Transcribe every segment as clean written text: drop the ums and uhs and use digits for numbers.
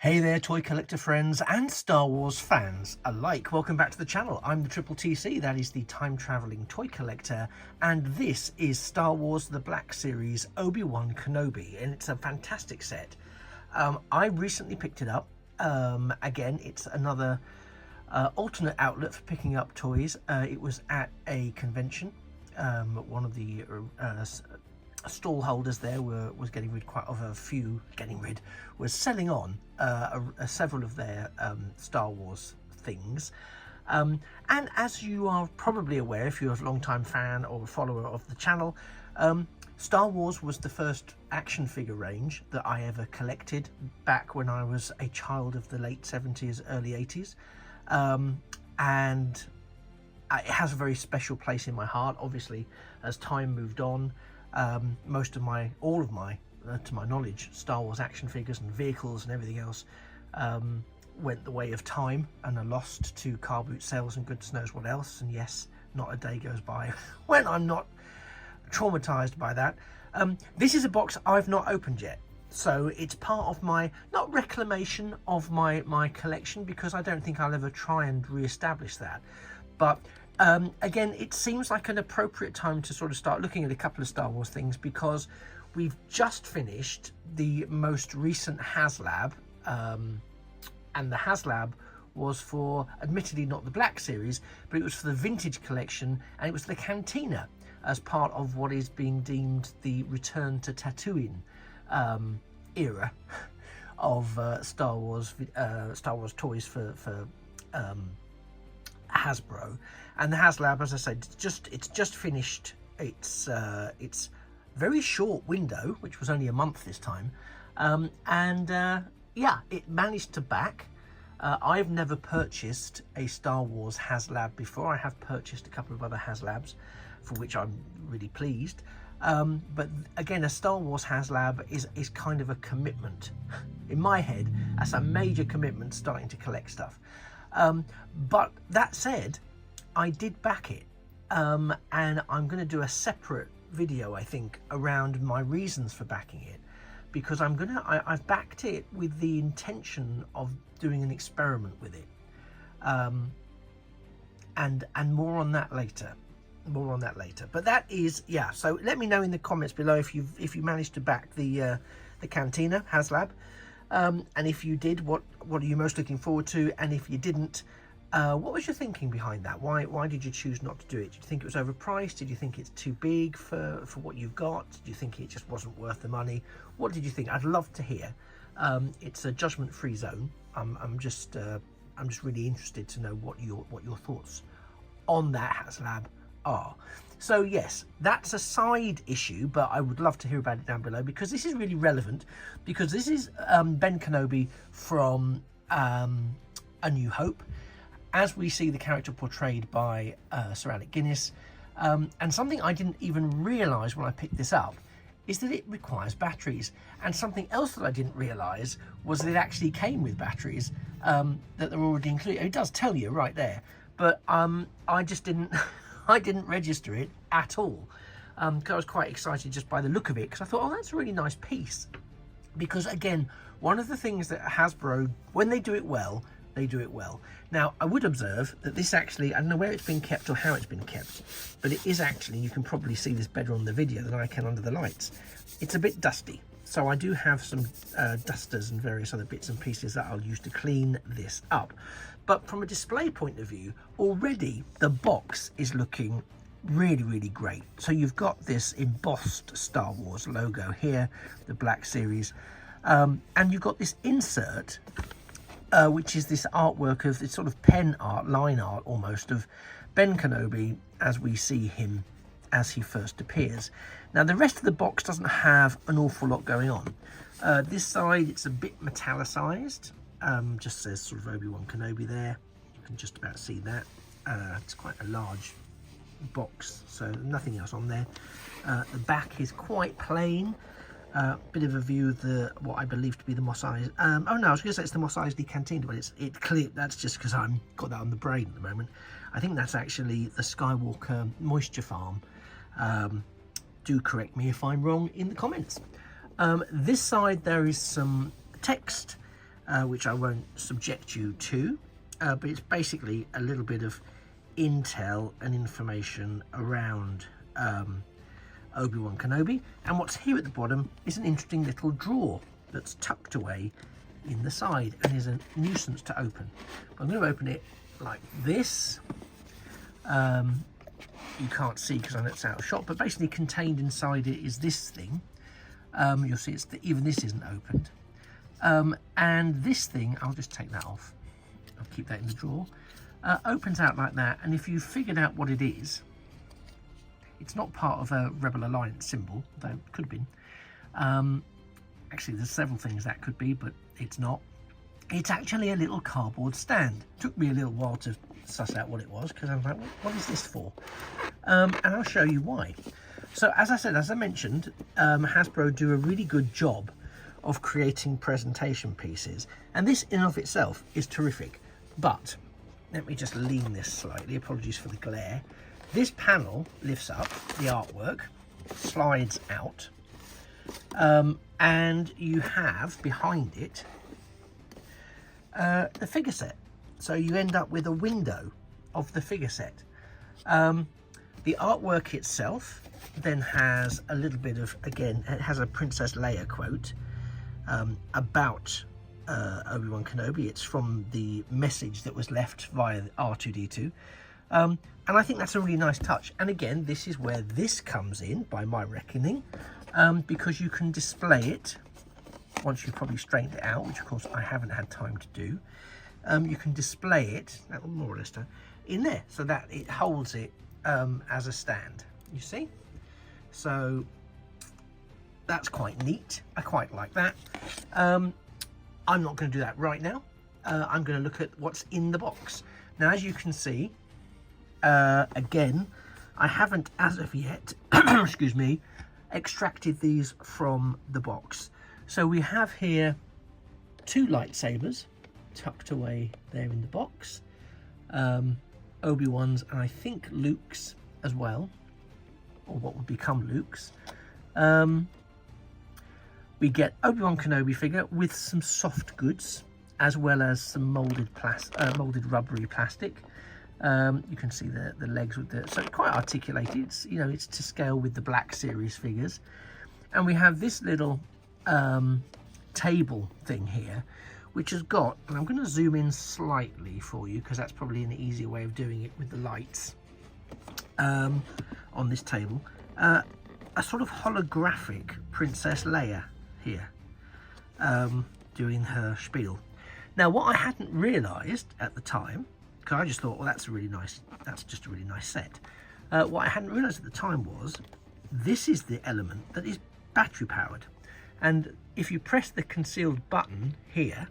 Hey there, toy collector friends and Star Wars fans alike. Welcome back to the channel. I'm the Triple TC, that is the time-traveling toy collector, and this is Star Wars The Black Series Obi-Wan Kenobi, and it's a fantastic set. I recently picked it up. Again, it's another alternate outlet for picking up toys. It was at a convention. One of the stall holders there was getting rid was selling on several of their Star Wars things, and as you are probably aware if you're a long-time fan or a follower of the channel, Star Wars was the first action figure range that I ever collected back when I was a child of the late 70s, early 80s, and it has a very special place in my heart. Obviously, as time moved on, all of my to my knowledge, Star Wars action figures and vehicles and everything else went the way of time and are lost to car boot sales and goodness knows what else. And yes, not a day goes by when I'm not traumatized by that. This is a box I've not opened yet, so it's part of my, not reclamation of my collection, because I don't think I'll ever try and re-establish that, but again, it seems like an appropriate time to sort of start looking at a couple of Star Wars things, because we've just finished the most recent Haslab, and the Haslab was for, admittedly not the Black Series, but it was for the Vintage Collection, and it was the Cantina as part of what is being deemed the return to Tatooine era of Star Wars toys for Hasbro. And the Haslab, as I said, it's just finished its very short window, which was only a month this time, yeah, it managed to back. I've never purchased a Star Wars Haslab before. I have purchased a couple of other Haslabs, for which I'm really pleased, but again, a Star Wars Haslab is kind of a commitment. In my head, that's a major commitment, starting to collect stuff. But that said, I did back it, and I'm going to do a separate video, I think, around my reasons for backing it, because I've backed it with the intention of doing an experiment with it, and more on that later. But that is, yeah, so let me know in the comments below if you managed to back the Cantina Haslab, and if you did, what are you most looking forward to, and if you didn't, what was your thinking behind that? Why did you choose not to do it? Did you think it was overpriced? Did you think it's too big for what you've got? Did you think it just wasn't worth the money? What did you think? I'd love to hear. It's a judgment-free zone. I'm just really interested to know what your thoughts on that Haslab are. So yes, that's a side issue, but I would love to hear about it down below, because this is really relevant, because this is Ben Kenobi from A New Hope, as we see the character portrayed by Sir Alec Guinness, and something I didn't even realise when I picked this up is that it requires batteries, and something else that I didn't realise was that it actually came with batteries that they're already included. It does tell you right there, but I just didn't I didn't register it at all, because I was quite excited just by the look of it, because I thought, oh, that's a really nice piece. Because again, one of the things that Hasbro, when they do it well, they do it well. Now, I would observe that this actually, I don't know where it's been kept or how it's been kept, but it is actually, you can probably see this better on the video than I can under the lights, it's a bit dusty. So I do have some dusters and various other bits and pieces that I'll use to clean this up. But from a display point of view, already the box is looking really, really great. So you've got this embossed Star Wars logo here, the Black Series, and you've got this insert, which is this artwork of this sort of pen art, line art almost, of Ben Kenobi as we see him as he first appears. Now, the rest of the box doesn't have an awful lot going on. This side, it's a bit metallicized. Just says sort of Obi-Wan Kenobi there. You can just about see that. It's quite a large box, so nothing else on there. The back is quite plain. Bit of a view of what I believe to be the Mos Eisley. Oh no, I was going to say it's the Mos Eisley Cantina, but it's clear. That's just because I'm got that on the brain at the moment. I think that's actually the Skywalker Moisture Farm. Do correct me if I'm wrong in the comments. This side there is some text which I won't subject you to, but it's basically a little bit of intel and information around Obi-Wan Kenobi. And what's here at the bottom is an interesting little drawer that's tucked away in the side and is a nuisance to open. I'm going to open it like this. You can't see because I know it's out of shot, but basically contained inside it is this thing. You'll see even this isn't opened. And this thing, I'll just take that off. I'll keep that in the drawer. Opens out like that, and if you've figured out what it is, it's not part of a Rebel Alliance symbol, though it could have been. Actually, there's several things that could be, but it's not. It's actually a little cardboard stand. Took me a little while to suss out what it was, because I was like, what is this for? And I'll show you why. So as I mentioned, Hasbro do a really good job of creating presentation pieces, and this in and of itself is terrific. But let me just lean this slightly, apologies for the glare. This panel lifts up, the artwork slides out, and you have behind it the figure set. So you end up with a window of the figure set. The artwork itself then has a little bit of, again, it has a Princess Leia quote about Obi-Wan Kenobi. It's from the message that was left via R2-D2. And I think that's a really nice touch. And again, this is where this comes in, by my reckoning, because you can display it once you've probably straightened it out, which of course I haven't had time to do. You can display it, that will more or less in there, so that it holds it as a stand, you see? So that's quite neat. I quite like that. I'm not going to do that right now. I'm going to look at what's in the box. Now, as you can see, again, I haven't as of yet, excuse me, extracted these from the box. So we have here 2 lightsabers tucked away there in the box. Obi-Wan's and I think Luke's as well, or what would become Luke's. We get Obi-Wan Kenobi figure with some soft goods, as well as some molded rubbery plastic. You can see the legs with the, so quite articulated. It's, you know, it's to scale with the Black Series figures. And we have this little table thing here, which has got, and I'm going to zoom in slightly for you because that's probably an easier way of doing it with the lights on this table, a sort of holographic Princess Leia here doing her spiel. Now, what I hadn't realised at the time, because I just thought, well, that's just a really nice set. What I hadn't realised at the time was this is the element that is battery powered, and if you press the concealed button here,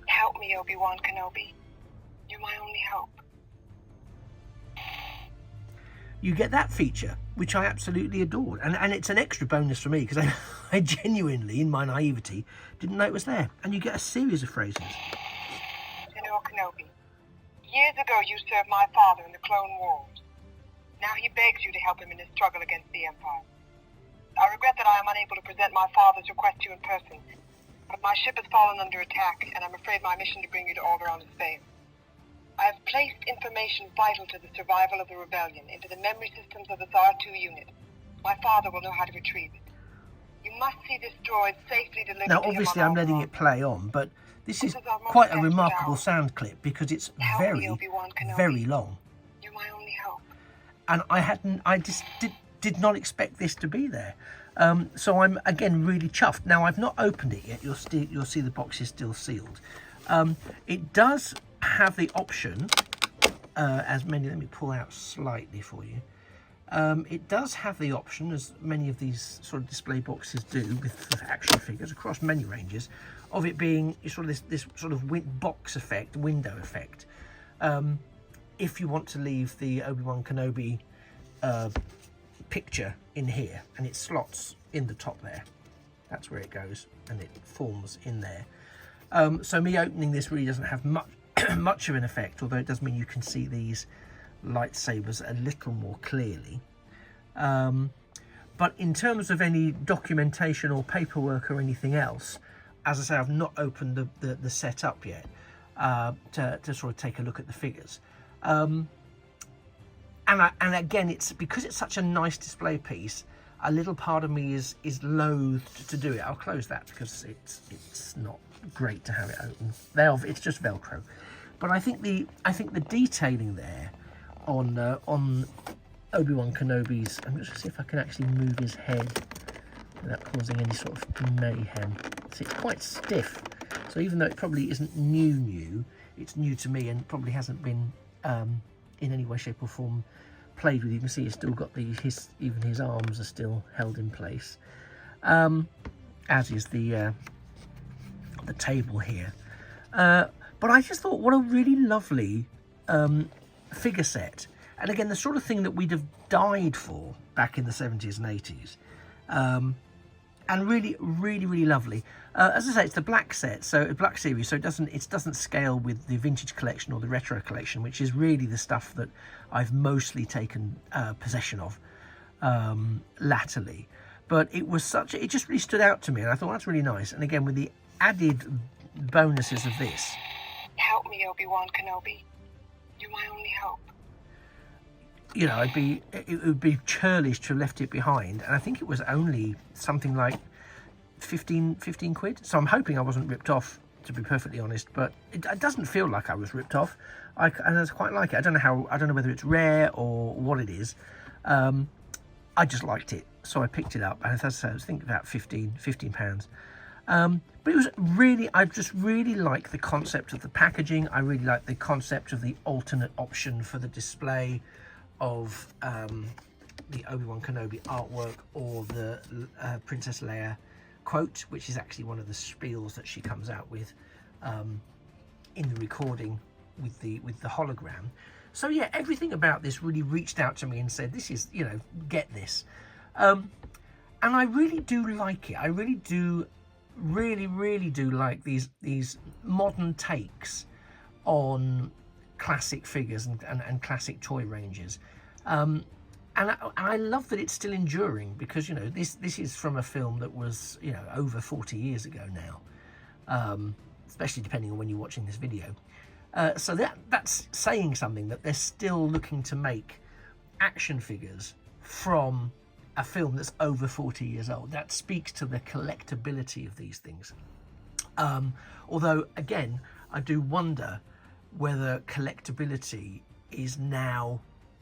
help me, Obi-Wan Kenobi. You're my only hope. You get that feature, which I absolutely adored, and it's an extra bonus for me because I genuinely, in my naivety, didn't know it was there. And you get a series of phrases. General Kenobi, years ago you served my father in the Clone Wars. Now he begs you to help him in his struggle against the Empire. I regret that I am unable to present my father's request to you in person, but my ship has fallen under attack, and I'm afraid my mission to bring you to Alderaan has failed. I have placed information vital to the survival of the rebellion into the memory systems of this R2 unit. My father will know how to retrieve it. You must see this droid safely delivered Now, to him obviously, on I'm letting Alderaan. it play on, but this is This is our most quite a desperate remarkable hour. sound clip because it's Help me, very, Obi-Wan Kenobi. very long. You're my only hope. And I just did not expect this to be there. So I'm, again, really chuffed. Now, I've not opened it yet. You'll see the box is still sealed. It does have the option, as many, let me pull out slightly for you. It does have the option, as many of these sort of display boxes do with action figures across many ranges, of it being sort of this sort of box effect, window effect. If you want to leave the Obi-Wan Kenobi picture in here, and it slots in the top there, that's where it goes, and it forms in there. So me opening this really doesn't have much of an effect, although it does mean you can see these lightsabers a little more clearly. But in terms of any documentation or paperwork or anything else, as I say, I've not opened the set up yet to sort of take a look at the figures. And again, it's because it's such a nice display piece, a little part of me is loath to do it. I'll close that because it's not great to have it open. It's just Velcro. But I think the detailing there on Obi-Wan Kenobi's, I'm just going to see if I can actually move his head without causing any sort of mayhem. See, it's quite stiff. So even though it probably isn't new, it's new to me and probably hasn't been in any way, shape or form played with. You can see he's still got even his arms are still held in place, as is the table here. But I just thought, what a really lovely figure set, and again the sort of thing that we'd have died for back in the 70s and 80s, and really lovely. As I say, it's the black set, so black series, so it doesn't scale with the vintage collection or the retro collection, which is really the stuff that I've mostly taken possession of latterly. But it just really stood out to me, and I thought that's really nice. And again, with the added bonuses of this. Help me, Obi-Wan Kenobi. You're my only hope. You know, it would be churlish to have left it behind, and I think it was only something like 15 quid. So I'm hoping I wasn't ripped off, to be perfectly honest, but it doesn't feel like I was ripped off. And I quite like it. I don't know whether it's rare or what it is. I just liked it, so I picked it up, and as I say, I was thinking about 15 pounds. But it was really, I just really like the concept of the packaging. I really like the concept of the alternate option for the display of the Obi-Wan Kenobi artwork, or the Princess Leia quote, which is actually one of the spiels that she comes out with in the recording with the hologram. So yeah, everything about this really reached out to me and said, this is, you know, get this. And I really do like it. I really do like these modern takes on classic figures and classic toy ranges. And I love that it's still enduring, because, you know, this is from a film that was, you know, over 40 years ago now, especially depending on when you're watching this video. So that's saying something, that they're still looking to make action figures from a film that's over 40 years old. That speaks to the collectability of these things. Although, again, I do wonder whether collectability is now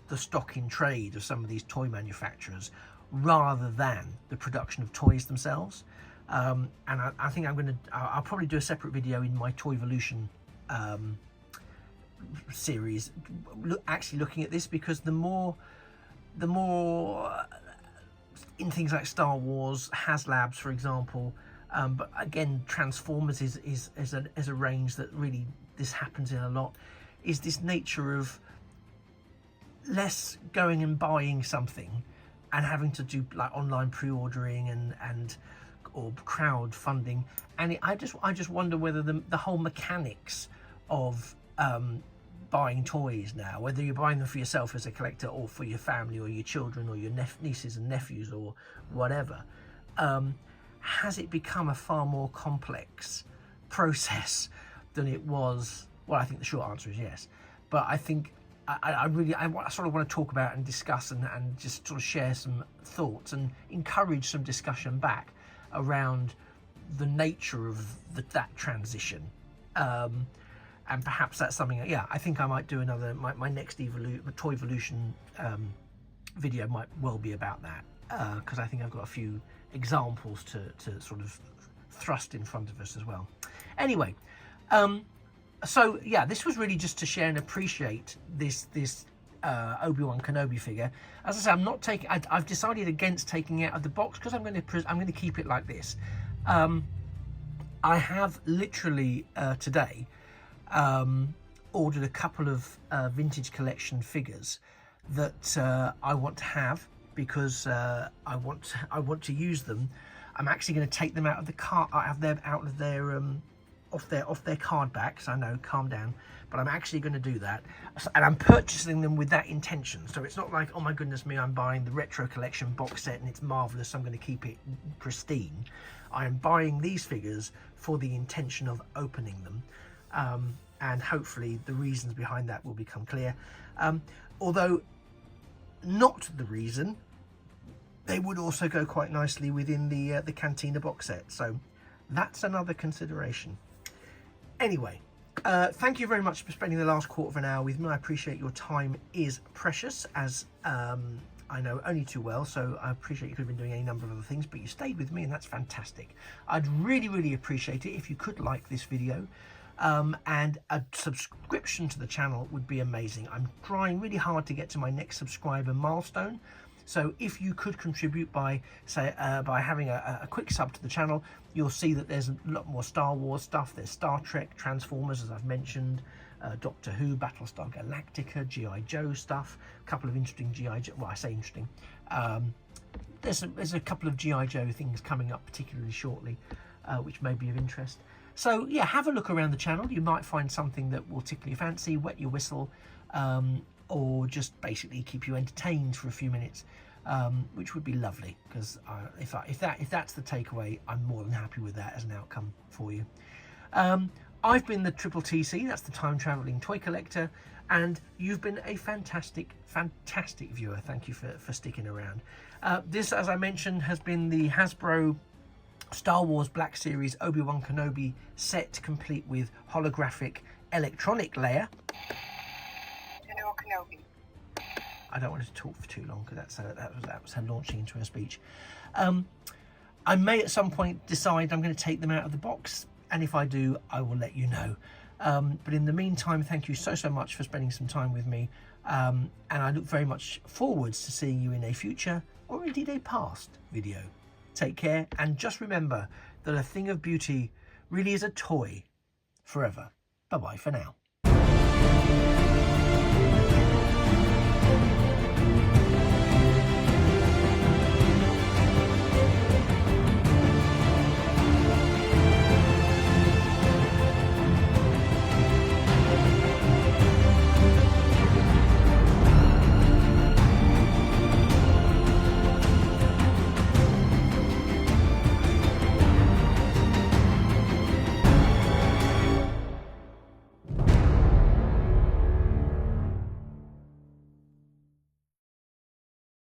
the stock in trade of some of these toy manufacturers, rather than the production of toys themselves. And I think I'll probably do a separate video in my Toyvolution series, actually looking at this, because the more in things like Star Wars, Haslabs, for example, but again, Transformers is a range that really this happens in a lot, is this nature of less going and buying something and having to do like online pre-ordering and or crowdfunding, and I just wonder whether the whole mechanics of buying toys now, whether you're buying them for yourself as a collector or for your family or your children or your nieces and nephews or whatever, has it become a far more complex process than it was? Well, I think the short answer is yes, but I think I sort of want to talk about and discuss and just sort of share some thoughts and encourage some discussion back around the nature of that transition. And perhaps that's something, yeah, I think I might do another, my next Toyvolution video might well be about that, because I think I've got a few examples to sort of thrust in front of us as well. Anyway, so yeah, this was really just to share and appreciate this Obi-Wan Kenobi figure. As I say, I'm not taking, I've decided against taking it out of the box, because I'm going to keep it like this. I have literally today ordered a couple of vintage collection figures that I want to have, because I want to use them. I'm actually going to take them out of the car, out of their off their card backs. I know, calm down, but I'm actually going to do that, and I'm purchasing them with that intention. So it's not like, oh my goodness me, I'm buying the retro collection box set and it's marvelous, I'm going to keep it pristine. I am buying these figures for the intention of opening them, and hopefully the reasons behind that will become clear. Although not the reason, they would also go quite nicely within the Cantina box set. So that's another consideration. Anyway, thank you very much for spending the last quarter of an hour with me. I appreciate your time is precious, as I know only too well, so I appreciate you could have been doing any number of other things, but you stayed with me, and that's fantastic. I'd really appreciate it if you could like this video, and a subscription to the channel would be amazing. I'm trying really hard to get to my next subscriber milestone, so if you could contribute by by having a quick sub to the channel, you'll see that there's a lot more Star Wars stuff. There's Star Trek, Transformers, as I've mentioned, Doctor Who, Battlestar Galactica, G.I. Joe stuff, a couple of interesting G.I. Joe, well, I say interesting, there's a couple of G.I. Joe things coming up particularly shortly, which may be of interest. So yeah, have a look around the channel. You might find something that will tickle your fancy, wet your whistle, or just basically keep you entertained for a few minutes, which would be lovely, because if that's the takeaway, I'm more than happy with that as an outcome for you. I've been the Triple TC, that's the time traveling toy collector, and you've been a fantastic viewer. Thank you for sticking around. This, as I mentioned, has been the Hasbro Star Wars Black Series Obi-Wan Kenobi set, complete with holographic electronic Leia. Kenobi. I don't want to talk for too long, because that was her launching into her speech. I may at some point decide I'm going to take them out of the box, and if I do, I will let you know. But in the meantime, thank you so much for spending some time with me, and I look very much forwards to seeing you in a future, or indeed a past, video. Take care, and just remember that a thing of beauty really is a toy forever. Bye bye for now.